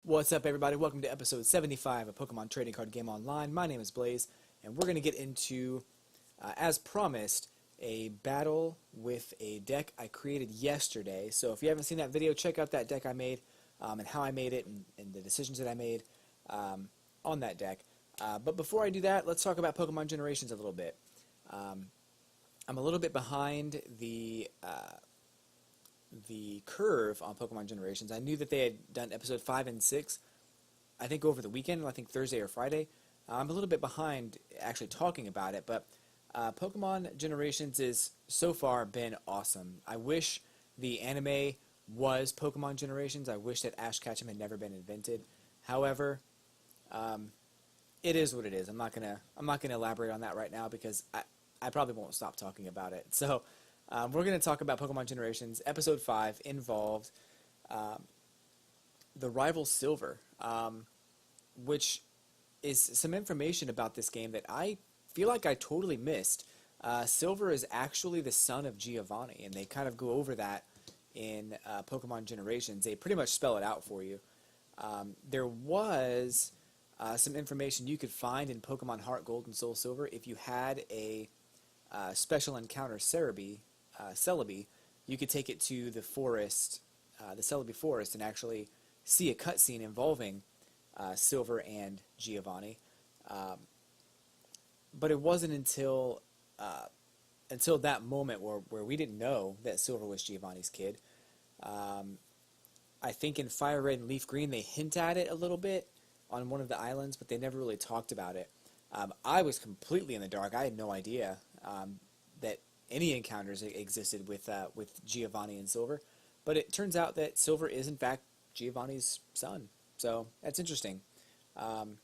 What's up, everybody? Welcome to episode 75 of Pokemon Trading Card Game Online. My name is l3layze, and we're going to get into, as promised, a battle with a deck I created yesterday. So if you haven't seen that video, check out that deck I made and how I made it and the decisions that I made on that deck. But before I do that, let's talk about Pokemon Generations a little bit. I'm a little bit behind the curve on Pokemon Generations. I knew that they had done episode 5 and 6, I think over the weekend, I think Thursday or Friday. I'm a little bit behind actually talking about it, but Pokemon Generations has so far been awesome. I wish the anime was Pokemon Generations. I wish that Ash Ketchum had never been invented. However, it is what it is. I'm not gonna elaborate on that right now because I probably won't stop talking about it. So we're going to talk about Pokemon Generations. Episode 5 involved the rival Silver, which is some information about this game that I feel like I totally missed. Silver is actually the son of Giovanni, and they kind of go over that in Pokemon Generations. They pretty much spell it out for you. There was some information you could find in Pokemon Heart Gold and Soul Silver if you had a special encounter Celebi, you could take it to the forest, the Celebi forest, and actually see a cutscene involving Silver and Giovanni. But it wasn't until that moment where we didn't know that Silver was Giovanni's kid. I think in Fire Red and Leaf Green they hint at it a little bit on one of the islands, but they never really talked about it. I was completely in the dark. I had no idea that any encounters existed with Giovanni and Silver, but it turns out that Silver is in fact Giovanni's son. So that's interesting. The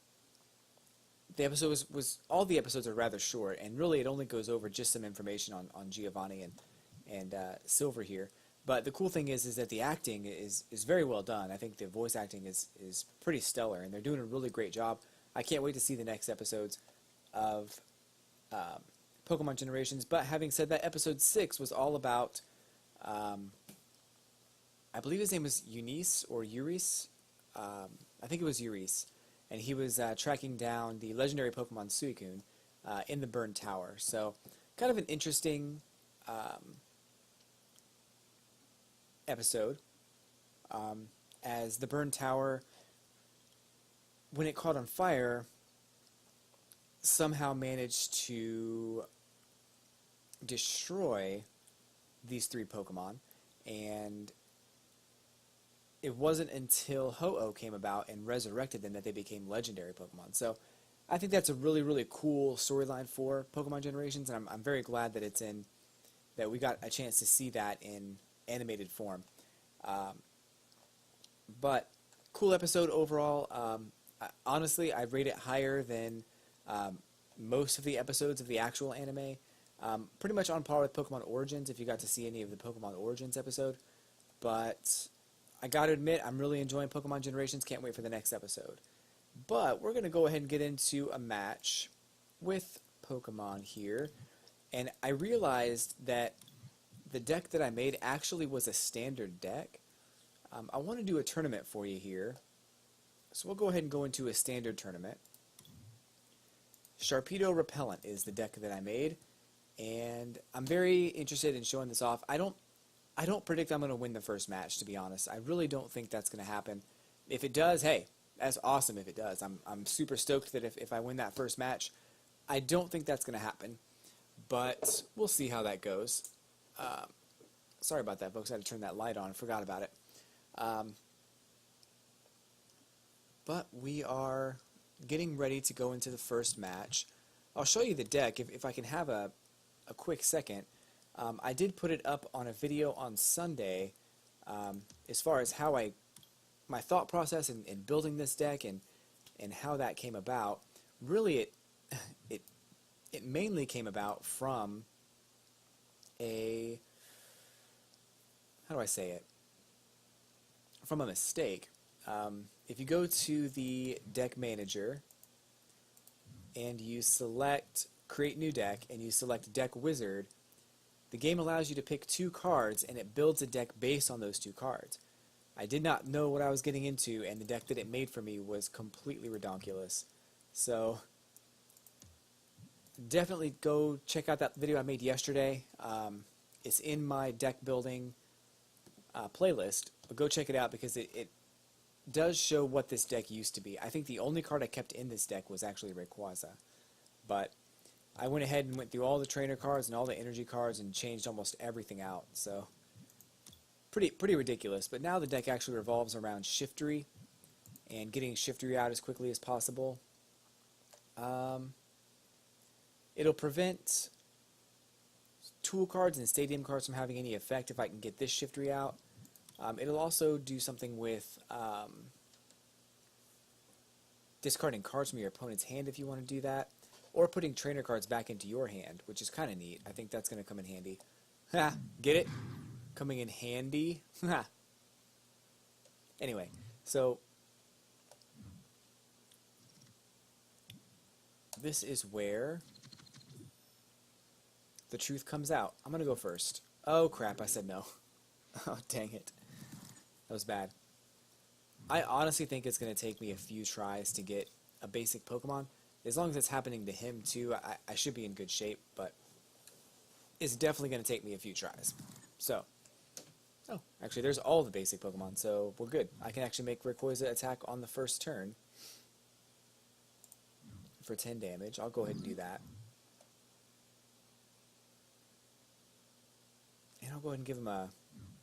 episode was all the episodes are rather short, and really it only goes over just some information on Giovanni and Silver here. But the cool thing is that the acting is very well done. I think the voice acting is pretty stellar, and they're doing a really great job. I can't wait to see the next episodes of Pokemon Generations. But having said that, episode 6 was all about, I believe his name was Eunice or Euris. I think it was Euris, and he was tracking down the legendary Pokemon Suicune in the Burned Tower. So kind of an interesting episode, as the Burned Tower, when it caught on fire, somehow managed to destroy these 3 Pokemon, and it wasn't until Ho-Oh came about and resurrected them that they became legendary Pokemon. So I think that's a really, really cool storyline for Pokemon Generations, and I'm very glad that that we got a chance to see that in animated form. But cool episode overall. Honestly, I'd rate it higher than most of the episodes of the actual anime. Pretty much on par with Pokemon Origins, if you got to see any of the Pokemon Origins episode. But I gotta admit, I'm really enjoying Pokemon Generations. Can't wait for the next episode. But we're going to go ahead and get into a match with Pokemon here. And I realized that the deck that I made actually was a standard deck. I want to do a tournament for you here. So we'll go ahead and go into a standard tournament. Sharpedo Repellant is the deck that I made, and I'm very interested in showing this off. I don't predict I'm going to win the first match, to be honest. I really don't think that's going to happen. If it does, hey, that's awesome if it does. I'm super stoked that if I win that first match. I don't think that's going to happen, but we'll see how that goes. Sorry about that, folks. I had to turn that light on. Forgot about it. But we are getting ready to go into the first match. I'll show you the deck if I can have a quick second. I did put it up on a video on Sunday as far as how my thought process in building this deck and how that came about. Really, it mainly came about from a, how do I say it? From a mistake. If you go to the deck manager and you select create new deck and you select deck wizard, the game allows you to pick 2 cards and it builds a deck based on those 2 cards. I did not know what I was getting into, and the deck that it made for me was completely redonkulous. So definitely go check out that video I made yesterday. It's in my deck building playlist, but go check it out because it does show what this deck used to be. I think the only card I kept in this deck was actually Rayquaza, but I went ahead and went through all the trainer cards and all the energy cards and changed almost everything out. So pretty ridiculous. But now the deck actually revolves around Shiftry and getting Shiftry out as quickly as possible. It'll prevent tool cards and stadium cards from having any effect if I can get this Shiftry out. It'll also do something with discarding cards from your opponent's hand if you want to do that, or putting trainer cards back into your hand, which is kind of neat. I think that's going to come in handy. Ha! Get it? Coming in handy? Ha! Anyway, so this is where the truth comes out. I'm going to go first. Oh crap, I said no. Oh dang it. That was bad. I honestly think it's going to take me a few tries to get a basic Pokemon. As long as it's happening to him too, I should be in good shape, but it's definitely going to take me a few tries. So, oh, actually there's all the basic Pokemon, so we're good. I can actually make Rayquaza attack on the first turn for 10 damage. I'll go ahead and do that. And I'll go ahead and give him a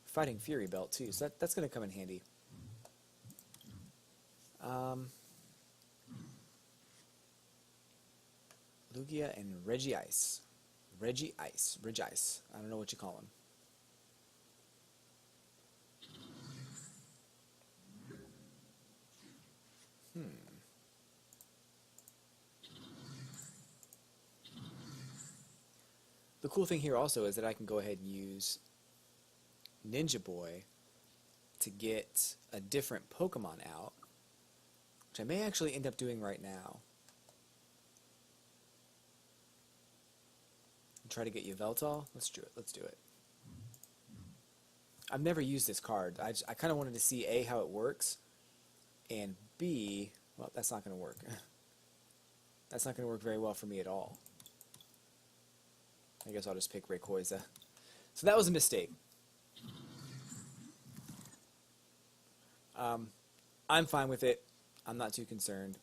Fighting Fury belt too, so that's going to come in handy. Lugia and Regice. Regice. I don't know what you call him. The cool thing here also is that I can go ahead and use Ninja Boy to get a different Pokemon out, which I may actually end up doing right now. Try to get Yveltal. Let's do it. I've never used this card. I kind of wanted to see A, how it works, and B, well, that's not going to work. That's not going to work very well for me at all. I guess I'll just pick Rayquaza. So that was a mistake. I'm fine with it. I'm not too concerned.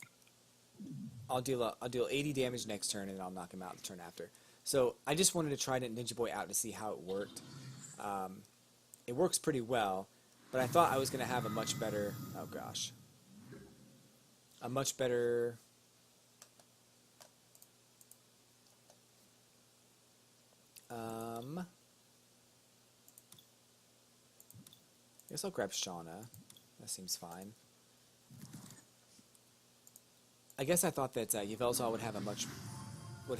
I'll deal 80 damage next turn, and then I'll knock him out the turn after. So I just wanted to try Ninja Boy out to see how it worked. It works pretty well, but I thought I was going to have a much better... Oh gosh. A much better... I guess I'll grab Shauna. That seems fine. I guess I thought that Yveltal would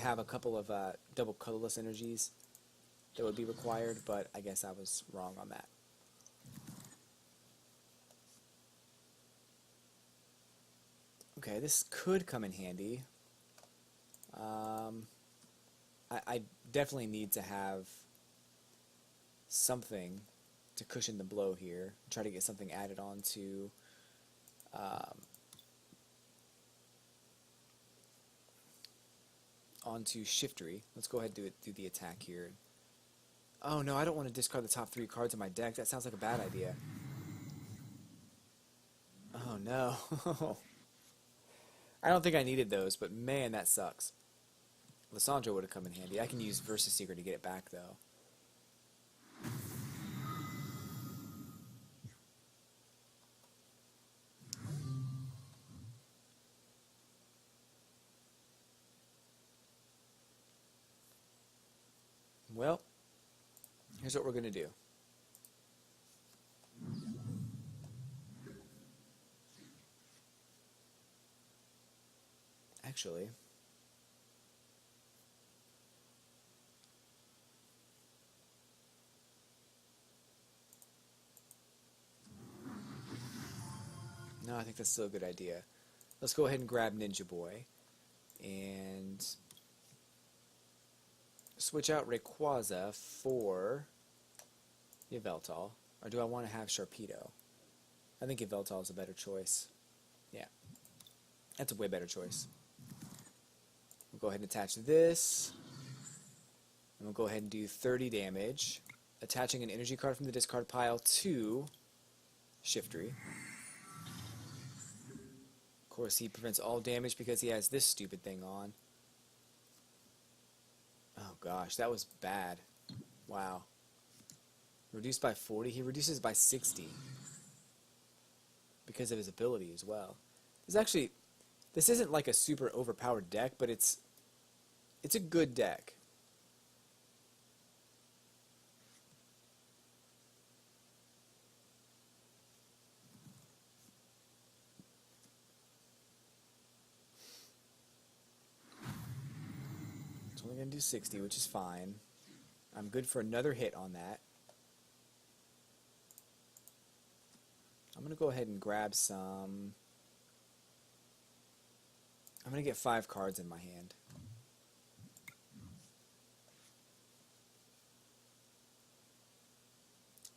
have a couple of double colorless energies that would be required, but I guess I was wrong on that. Okay, this could come in handy. I definitely need to have something to cushion the blow here. Try to get something added onto Shiftry. Let's go ahead and do the attack here. Oh no, I don't want to discard the top 3 cards in my deck. That sounds like a bad idea. Oh no. I don't think I needed those, but man, that sucks. Lissandra would have come in handy. I can use Versus Seeker to get it back, though. Well, here's what we're going to do. Actually... No, I think that's still a good idea. Let's go ahead and grab Ninja Boy and switch out Rayquaza for Yveltal. Or do I want to have Sharpedo? I think Yveltal is a better choice. Yeah, that's a way better choice. We'll go ahead and attach this. And we'll go ahead and do 30 damage, attaching an energy card from the discard pile to Shiftry. Of course, he prevents all damage because he has this stupid thing on. Oh gosh, that was bad. Wow. Reduced by 40, he reduces by 60. Because of his ability as well. This isn't like a super overpowered deck, but it's a good deck. It's only going to do 60, which is fine. I'm good for another hit on that. I'm going to go ahead and grab some... I'm going to get 5 cards in my hand.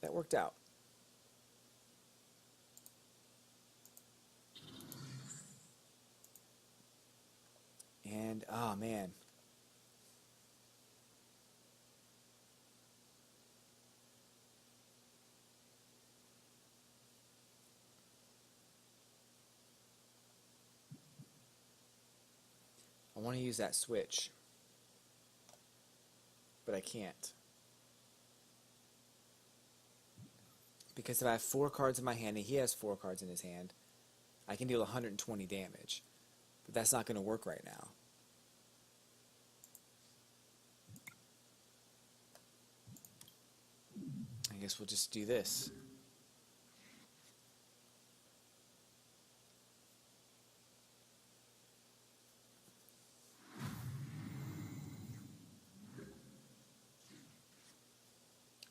That worked out. And, oh man. I want to use that switch, but I can't. Because if I have 4 cards in my hand and he has 4 cards in his hand, I can deal 120 damage. But that's not going to work right now. I guess we'll just do this.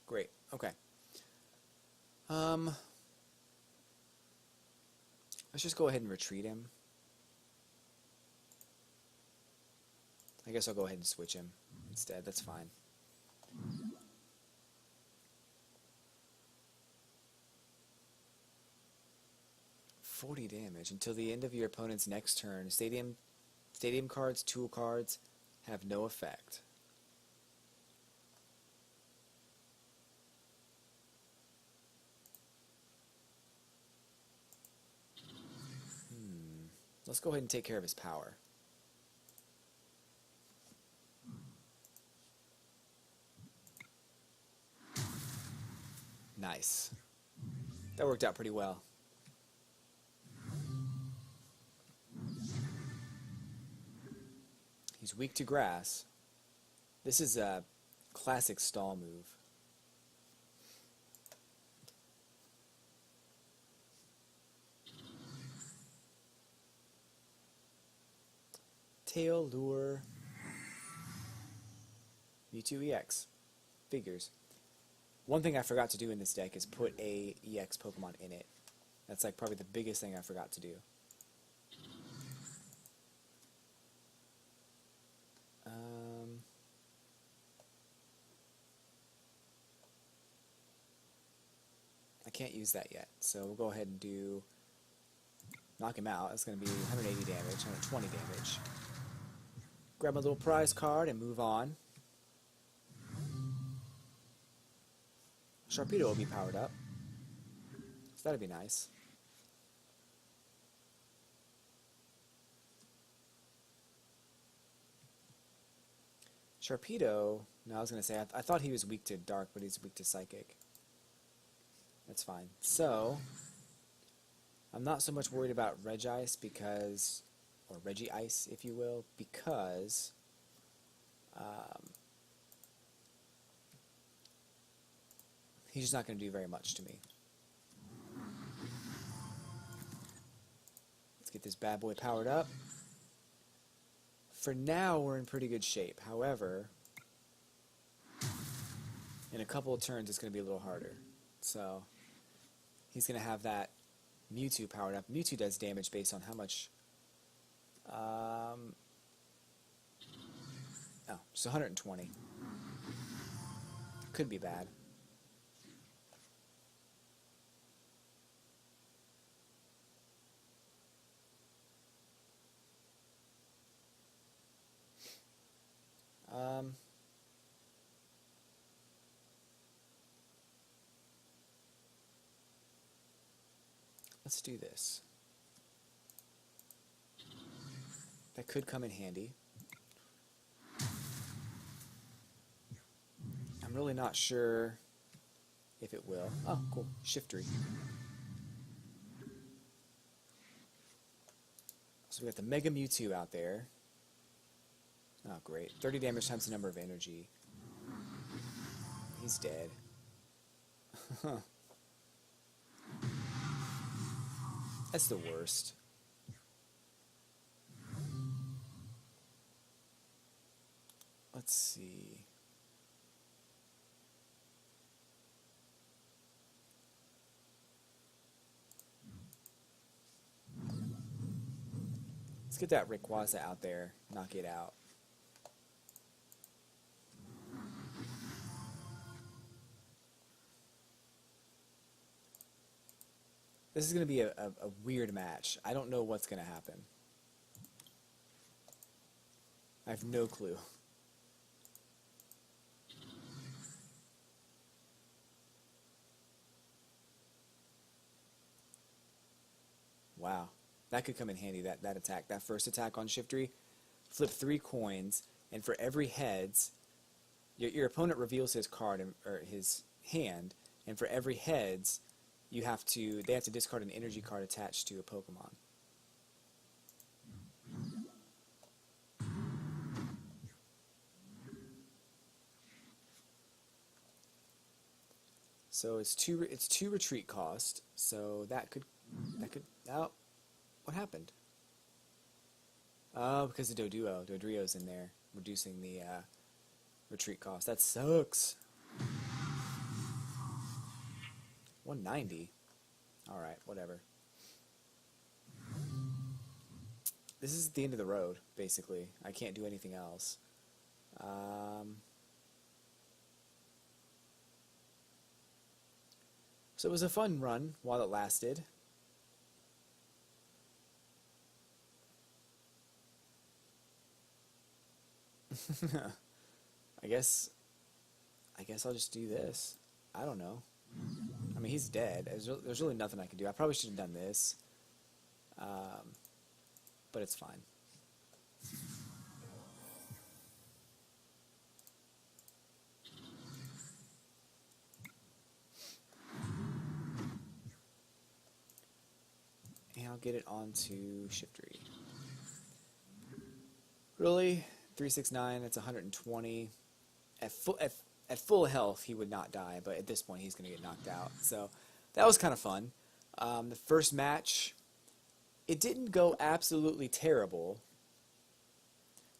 Great. Okay. Let's just go ahead and retreat him. I guess I'll go ahead and switch him instead. That's fine. $40 damage until the end of your opponent's next turn. Stadium cards, tool cards have no effect. Let's go ahead and take care of his power. Nice. That worked out pretty well. He's weak to grass. This is a classic stall move. Tail, Lure, Mewtwo EX. Figures. One thing I forgot to do in this deck is put a EX Pokemon in it. That's like probably the biggest thing I forgot to do. I can't use that yet, so we'll go ahead and do... knock him out. That's going to be 180 damage, 120 damage. Grab my little prize card and move on. Sharpedo will be powered up, so that'd be nice. Sharpedo, no, I was going to say, I thought he was weak to Dark, but he's weak to Psychic. That's fine. So, I'm not so much worried about Regice because, or Regice, if you will, because he's just not going to do very much to me. Let's get this bad boy powered up. For now, we're in pretty good shape. However, in a couple of turns, it's going to be a little harder. So, he's going to have that Mewtwo powered up. Mewtwo does damage based on how much... oh, just 120. Could be bad. Let's do this. That could come in handy. I'm really not sure if it will. Oh, cool. Shiftry. So we got the Mega Mewtwo out there. Oh, great. 30 damage times the number of energy. He's dead. That's the worst. Let's see. Let's get that Rayquaza out there. Knock it out. This is going to be a weird match. I don't know what's going to happen. I have no clue. Wow. That could come in handy, that attack. That first attack on Shiftry. Flip 3 coins, and for every heads, your opponent reveals his card, or his hand, and for every heads, they have to discard an energy card attached to a Pokemon. So it's two retreat cost. So that could oh, what happened? Oh, because the Dodrio's in there, reducing the retreat cost. That sucks. 190. All right, whatever. This is the end of the road, basically. I can't do anything else. So it was a fun run while it lasted. I guess I'll just do this. I don't know. I mean, he's dead. There's really nothing I can do. I probably should have done this. But it's fine. And I'll get it onto Shiftry. Really? 369, that's 120. At full health, he would not die, but at this point, he's going to get knocked out. So that was kind of fun. The first match, it didn't go absolutely terrible.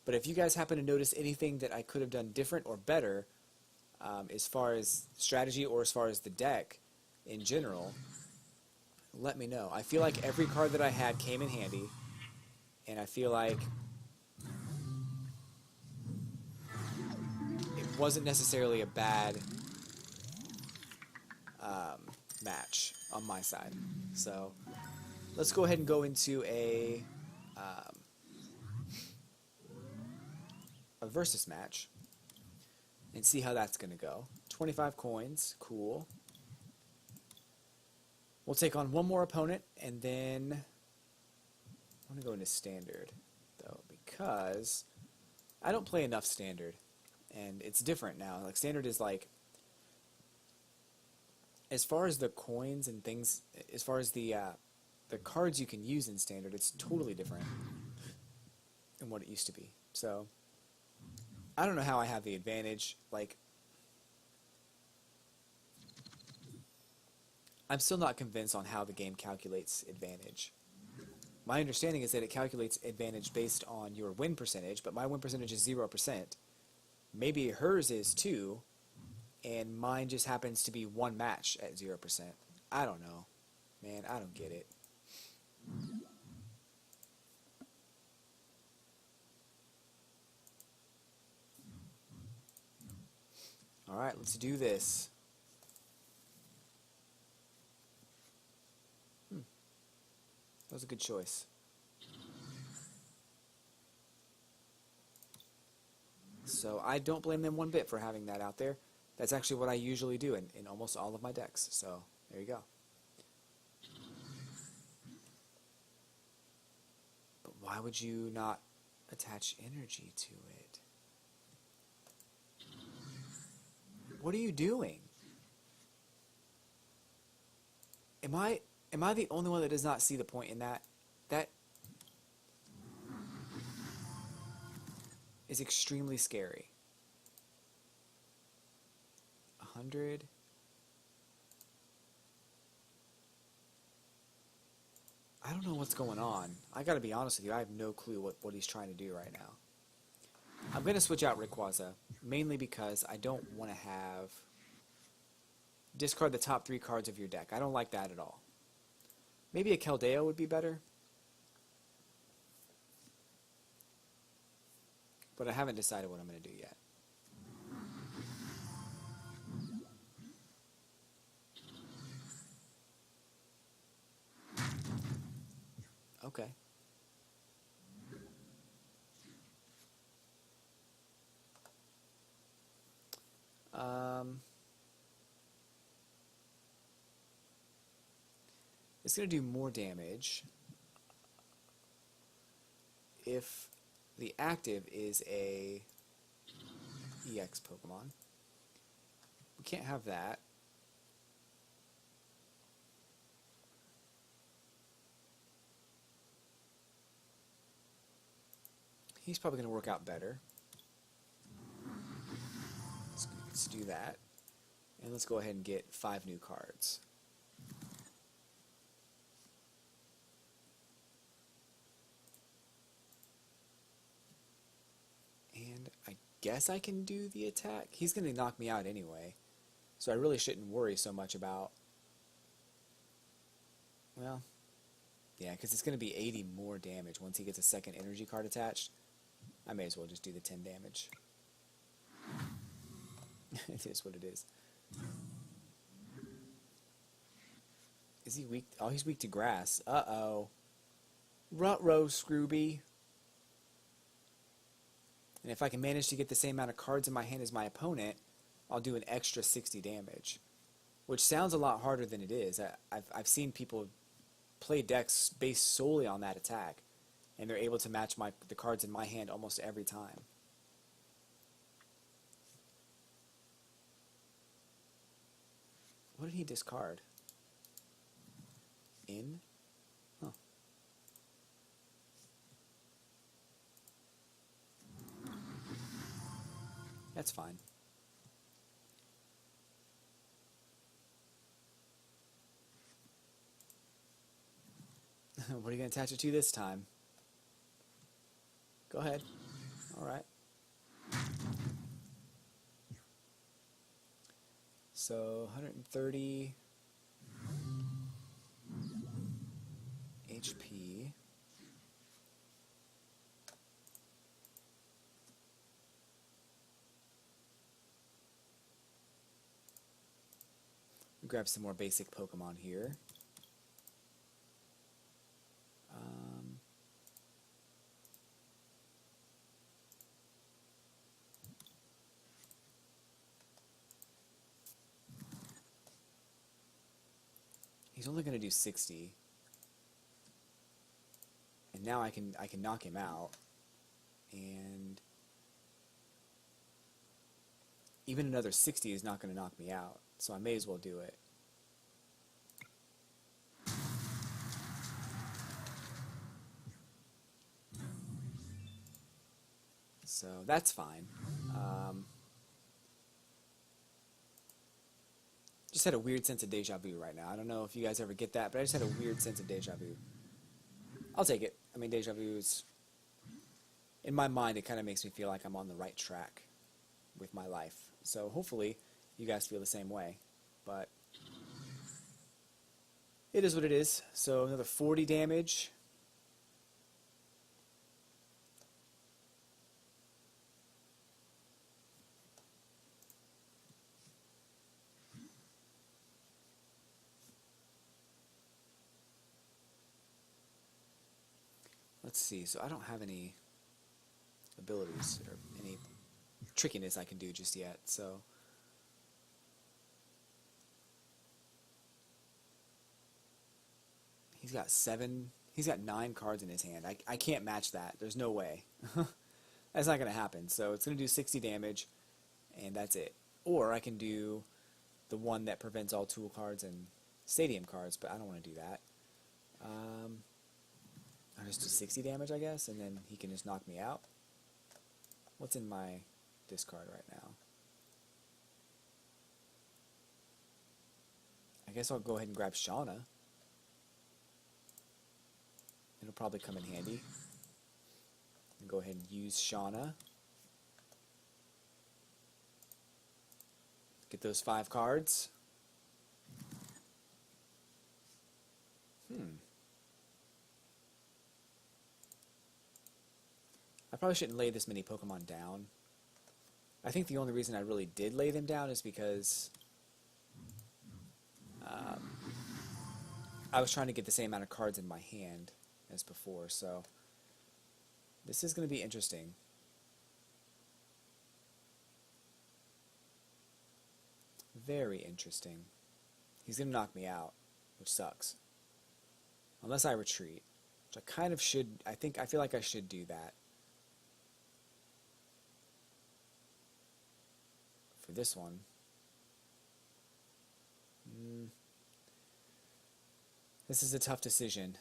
But if you guys happen to notice anything that I could have done different or better, as far as strategy or as far as the deck in general, let me know. I feel like every card that I had came in handy, and I feel like wasn't necessarily a bad match on my side. So let's go ahead and go into a versus match and see how that's going to go. 25 coins, cool. We'll take on one more opponent, and then I want to go into standard though, because I don't play enough standard. And it's different now. Like, standard is like, as far as the coins and things, as far as the cards you can use in standard, it's totally different than what it used to be. So I don't know how I have the advantage. Like, I'm still not convinced on how the game calculates advantage. My understanding is that it calculates advantage based on your win percentage, but my win percentage is 0%. Maybe hers is too, and mine just happens to be one match at 0%. I don't know. Man, I don't get it. Alright, let's do this. That was a good choice. So I don't blame them one bit for having that out there. That's actually what I usually do in almost all of my decks. So there you go. But why would you not attach energy to it? What are you doing? Am I the only one that does not see the point in that? That is extremely scary. 100. I don't know what's going on. I gotta be honest with you, I have no clue what he's trying to do right now. I'm gonna switch out Rayquaza, mainly because I don't want to have discard the top 3 cards of your deck. I don't like that at all. Maybe a Keldeo would be better. But I haven't decided what I'm going to do yet. Okay. It's going to do more damage if the active is a EX Pokemon. We can't have that. He's probably going to work out better. Let's do that. And let's go ahead and get 5 new cards. And I guess I can do the attack. He's going to knock me out anyway. So I really shouldn't worry so much about... Well, yeah, because it's going to be 80 more damage once he gets a second energy card attached. I may as well just do the 10 damage. It is what it is. Is he weak? Oh, he's weak to grass. Uh-oh. Ruh-roh, Scrooby. And if I can manage to get the same amount of cards in my hand as my opponent, I'll do an extra 60 damage. Which sounds a lot harder than it is. I've seen people play decks based solely on that attack, and they're able to match the cards in my hand almost every time. What did he discard? In? Huh. That's fine. What are you going to attach it to this time? Go ahead. Alright. So, 130 HP. Grab some more basic Pokemon here. He's only going to do 60. And now I can knock him out. And even another 60 is not going to knock me out. So I may as well do it. So that's fine. Just had a weird sense of deja vu right now. I don't know if you guys ever get that, but I just had a weird sense of deja vu. I'll take it. I mean, deja vu is... In my mind, it kind of makes me feel like I'm on the right track with my life. So hopefully you guys feel the same way. But it is what it is. So another 40 damage. Let's see, so I don't have any abilities or any trickiness I can do just yet. So he's got 9 cards in his hand. I can't match that. There's no way. That's not going to happen. So it's going to do 60 damage, and that's it. Or I can do the one that prevents all tool cards and stadium cards, but I don't want to do that. I'll just do 60 damage, I guess, and then he can just knock me out. What's in my discard right now? I guess I'll go ahead and grab Shauna. It'll probably come in handy. And go ahead and use Shauna. Get those 5 cards. I probably shouldn't lay this many Pokemon down. I think the only reason I really did lay them down is because I was trying to get the same amount of cards in my hand as before, so this is going to be interesting. Very interesting. He's going to knock me out, which sucks. Unless I retreat, which I kind of should. I feel like I should do that. For this one. This is a tough decision.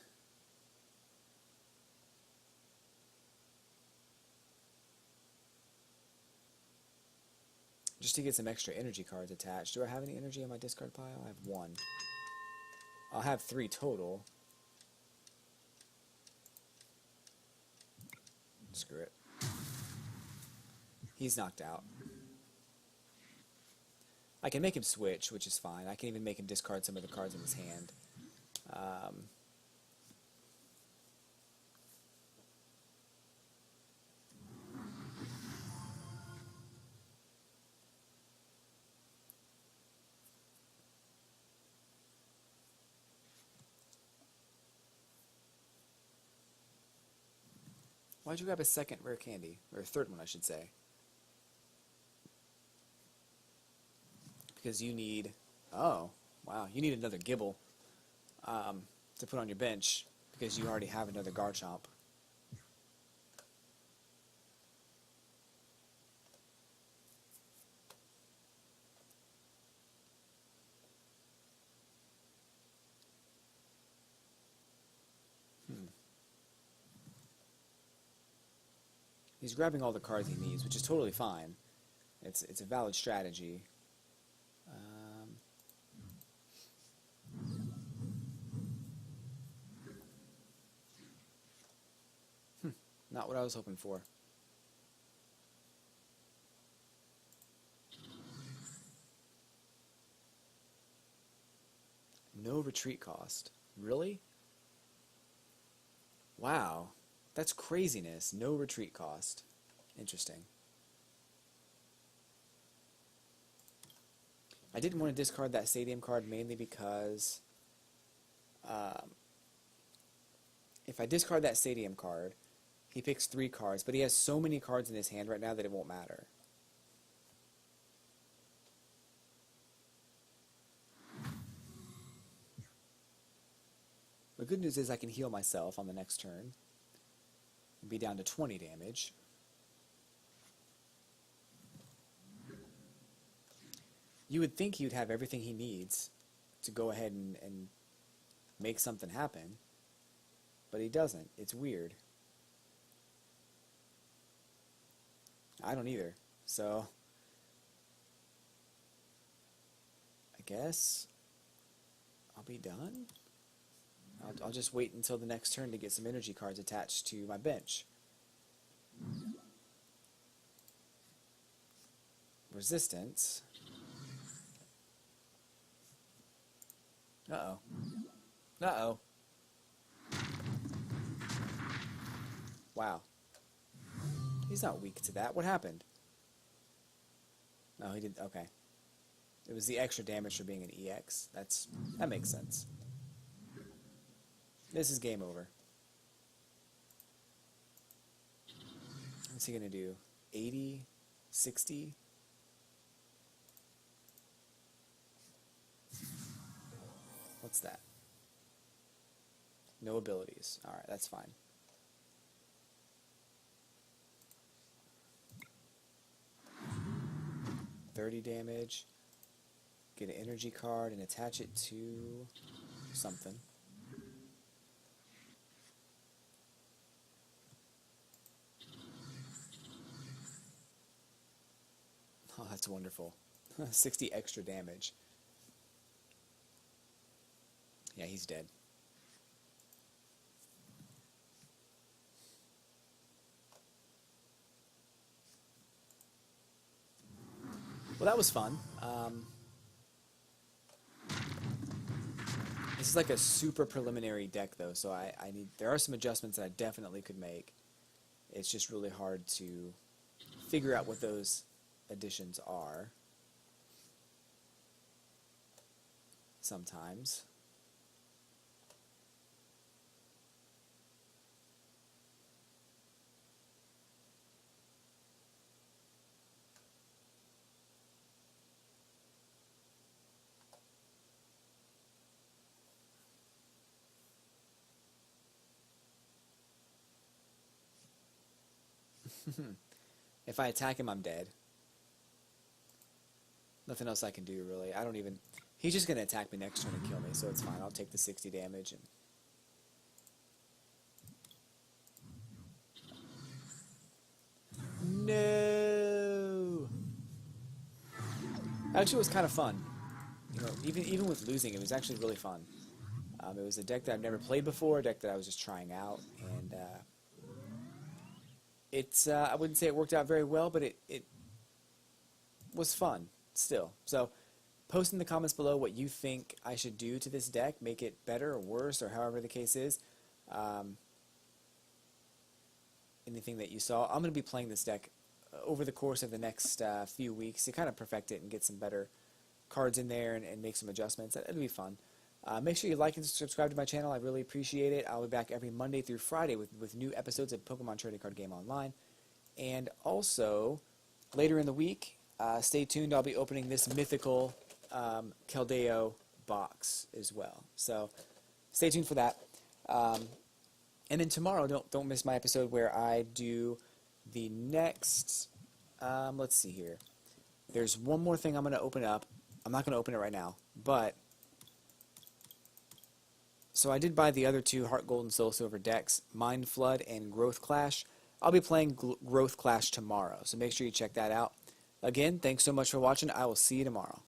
Just to get some extra energy cards attached. Do I have any energy in my discard pile? I have 1. I'll have 3 total. Screw it. He's knocked out. I can make him switch, which is fine. I can even make him discard some of the cards in his hand. Why'd you grab a second rare candy? Or a third one, I should say. Because you need... Oh, wow. You need another Gibble to put on your bench. Because you already have another Garchomp. He's grabbing all the cards he needs, which is totally fine. It's a valid strategy. Not what I was hoping for. No retreat cost. Really? Wow. That's craziness. No retreat cost. Interesting. I didn't want to discard that stadium card mainly because if I discard that stadium card, he picks 3 cards, but he has so many cards in his hand right now that it won't matter. The good news is I can heal myself on the next turn. And be down to 20 damage. You would think he would have everything he needs to go ahead and make something happen, but he doesn't. It's weird. I don't either. So I guess I'll be done. I'll just wait until the next turn to get some energy cards attached to my bench. Resistance. Uh-oh. Uh-oh. Wow. He's not weak to that. What happened? No, he didn't. Okay. It was the extra damage for being an EX. That makes sense. This is game over. What's he going to do? 80? 60. What's that? No abilities. Alright, that's fine. $30 damage. Get an energy card and attach it to something. Oh, that's wonderful. 60 extra damage. Yeah, he's dead. Well, that was fun. This is like a super preliminary deck, though, so there are some adjustments that I definitely could make. It's just really hard to figure out what those additions are sometimes. If I attack him, I'm dead. Nothing else I can do, really. I don't even... He's just going to attack me next turn and kill me, so it's fine. I'll take the 60 damage. And... No! Actually, it was kind of fun. You know, even with losing, it was actually really fun. It was a deck that I've never played before, a deck that I was just trying out, and I wouldn't say it worked out very well, but it was fun still. So post in the comments below what you think I should do to this deck, make it better or worse or however the case is. Anything that you saw. I'm going to be playing this deck over the course of the next few weeks to kind of perfect it and get some better cards in there and make some adjustments. It'll be fun. Make sure you like and subscribe to my channel. I really appreciate it. I'll be back every Monday through Friday with new episodes of Pokemon Trading Card Game Online. And also, later in the week, stay tuned. I'll be opening this mythical Keldeo box as well. So stay tuned for that. And then tomorrow, don't miss my episode where I do the next... let's see here. There's one more thing I'm going to open up. I'm not going to open it right now, but... So I did buy the other two Heart Gold and Soul Silver decks, Mind Flood and Growth Clash. I'll be playing Growth Clash tomorrow, so make sure you check that out. Again, thanks so much for watching. I will see you tomorrow.